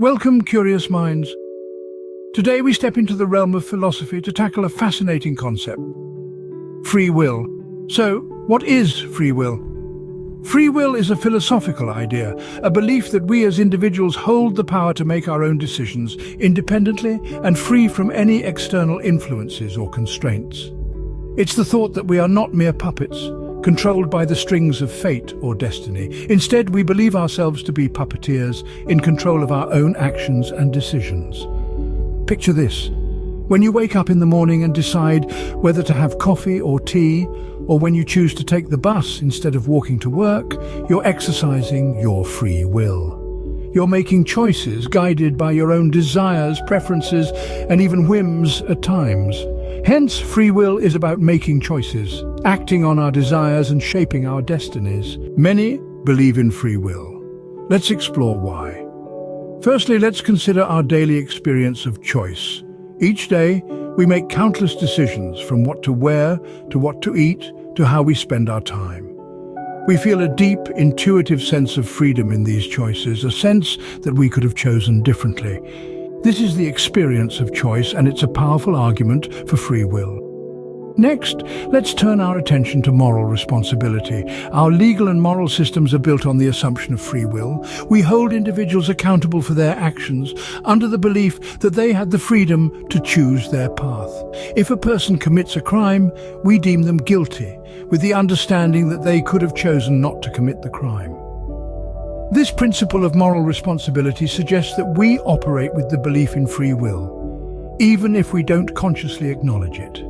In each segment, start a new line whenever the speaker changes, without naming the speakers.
Welcome, curious minds. Today we step into the realm of philosophy to tackle a fascinating concept: free will. So, what is free will? Free will is a philosophical idea, a belief that we as individuals hold the power to make our own decisions independently and free from any external influences or constraints. It's the thought that we are not mere puppets, controlled by the strings of fate or destiny. Instead, we believe ourselves to be puppeteers in control of our own actions and decisions. Picture this. When you wake up in the morning and decide whether to have coffee or tea, or when you choose to take the bus instead of walking to work, you're exercising your free will. You're making choices guided by your own desires, preferences, and even whims at times. Hence, free will is about making choices, acting on our desires and shaping our destinies. Many believe in free will. Let's explore why. Firstly, let's consider our daily experience of choice. Each day, we make countless decisions, from what to wear, to what to eat, to how we spend our time. We feel a deep, intuitive sense of freedom in these choices, a sense that we could have chosen differently. This is the experience of choice, and it's a powerful argument for free will. Next, let's turn our attention to moral responsibility. Our legal and moral systems are built on the assumption of free will. We hold individuals accountable for their actions under the belief that they had the freedom to choose their path. If a person commits a crime, we deem them guilty, with the understanding that they could have chosen not to commit the crime. This principle of moral responsibility suggests that we operate with the belief in free will, even if we don't consciously acknowledge it.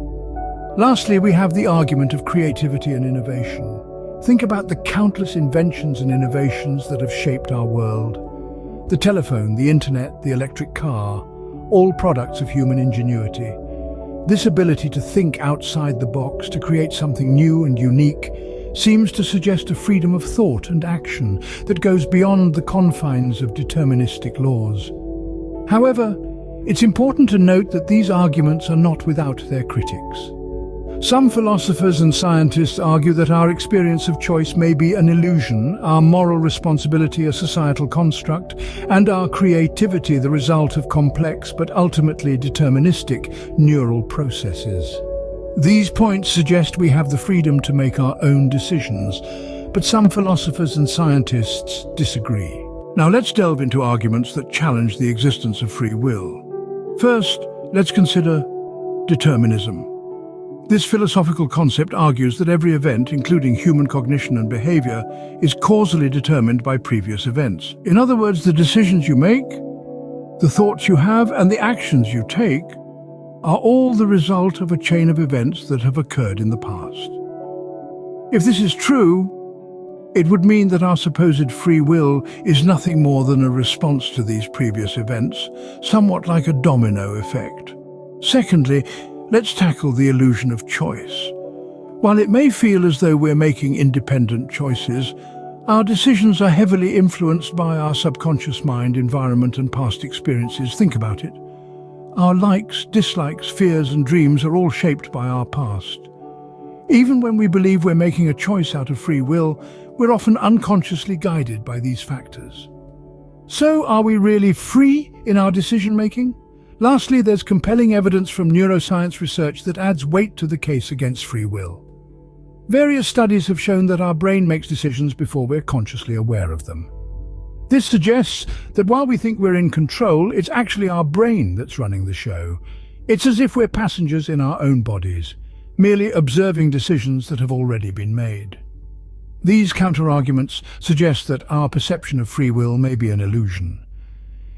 Lastly, we have the argument of creativity and innovation. Think about the countless inventions and innovations that have shaped our world. The telephone, the internet, the electric car, all products of human ingenuity. This ability to think outside the box, to create something new and unique, seems to suggest a freedom of thought and action that goes beyond the confines of deterministic laws. However, it's important to note that these arguments are not without their critics. Some philosophers and scientists argue that our experience of choice may be an illusion, our moral responsibility a societal construct, and our creativity the result of complex but ultimately deterministic neural processes. These points suggest we have the freedom to make our own decisions, but some philosophers and scientists disagree. Now let's delve into arguments that challenge the existence of free will. First, let's consider determinism. This philosophical concept argues that every event, including human cognition and behavior, is causally determined by previous events. In other words, the decisions you make, the thoughts you have, and the actions you take are all the result of a chain of events that have occurred in the past. If this is true, it would mean that our supposed free will is nothing more than a response to these previous events, somewhat like a domino effect. Secondly, let's tackle the illusion of choice. While it may feel as though we're making independent choices, our decisions are heavily influenced by our subconscious mind, environment, and past experiences. Think about it. Our likes, dislikes, fears, and dreams are all shaped by our past. Even when we believe we're making a choice out of free will, we're often unconsciously guided by these factors. So, are we really free in our decision-making? Lastly, there's compelling evidence from neuroscience research that adds weight to the case against free will. Various studies have shown that our brain makes decisions before we're consciously aware of them. This suggests that while we think we're in control, it's actually our brain that's running the show. It's as if we're passengers in our own bodies, merely observing decisions that have already been made. These counter-arguments suggest that our perception of free will may be an illusion.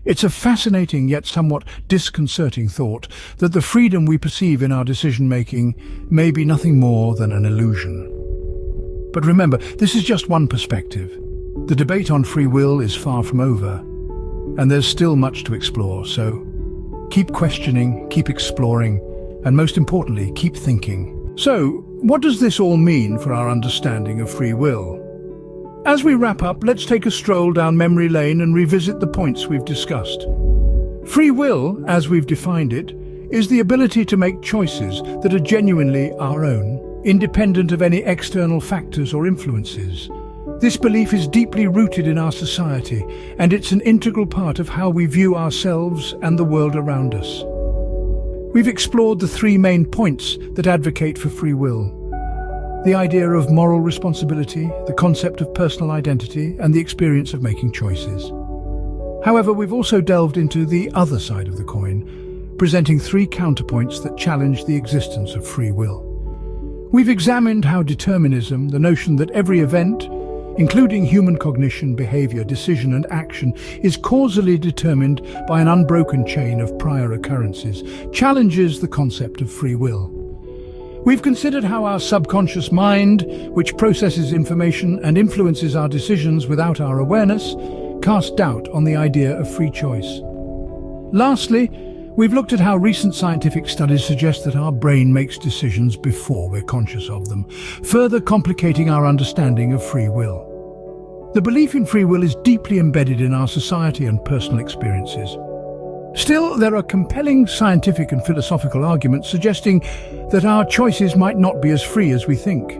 It's a fascinating yet somewhat disconcerting thought that the freedom we perceive in our decision-making may be nothing more than an illusion. But remember, this is just one perspective. The debate on free will is far from over, and there's still much to explore, so keep questioning, keep exploring, and most importantly, keep thinking. So, what does this all mean for our understanding of free will? As we wrap up, let's take a stroll down memory lane and revisit the points we've discussed. Free will, as we've defined it, is the ability to make choices that are genuinely our own, independent of any external factors or influences. This belief is deeply rooted in our society, and it's an integral part of how we view ourselves and the world around us. We've explored the three main points that advocate for free will: the idea of moral responsibility, the concept of personal identity, and the experience of making choices. However, we've also delved into the other side of the coin, presenting three counterpoints that challenge the existence of free will. We've examined how determinism, the notion that every event, including human cognition, behavior, decision, and action, is causally determined by an unbroken chain of prior occurrences, challenges the concept of free will. We've considered how our subconscious mind, which processes information and influences our decisions without our awareness, casts doubt on the idea of free choice. Lastly, we've looked at how recent scientific studies suggest that our brain makes decisions before we're conscious of them, further complicating our understanding of free will. The belief in free will is deeply embedded in our society and personal experiences. Still, there are compelling scientific and philosophical arguments suggesting that our choices might not be as free as we think.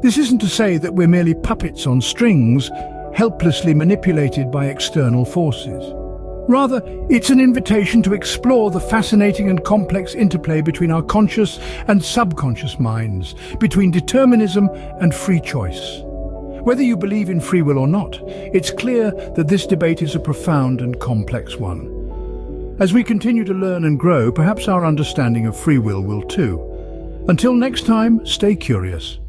This isn't to say that we're merely puppets on strings, helplessly manipulated by external forces. Rather, it's an invitation to explore the fascinating and complex interplay between our conscious and subconscious minds, between determinism and free choice. Whether you believe in free will or not, it's clear that this debate is a profound and complex one. As we continue to learn and grow, perhaps our understanding of free will too. Until next time, stay curious.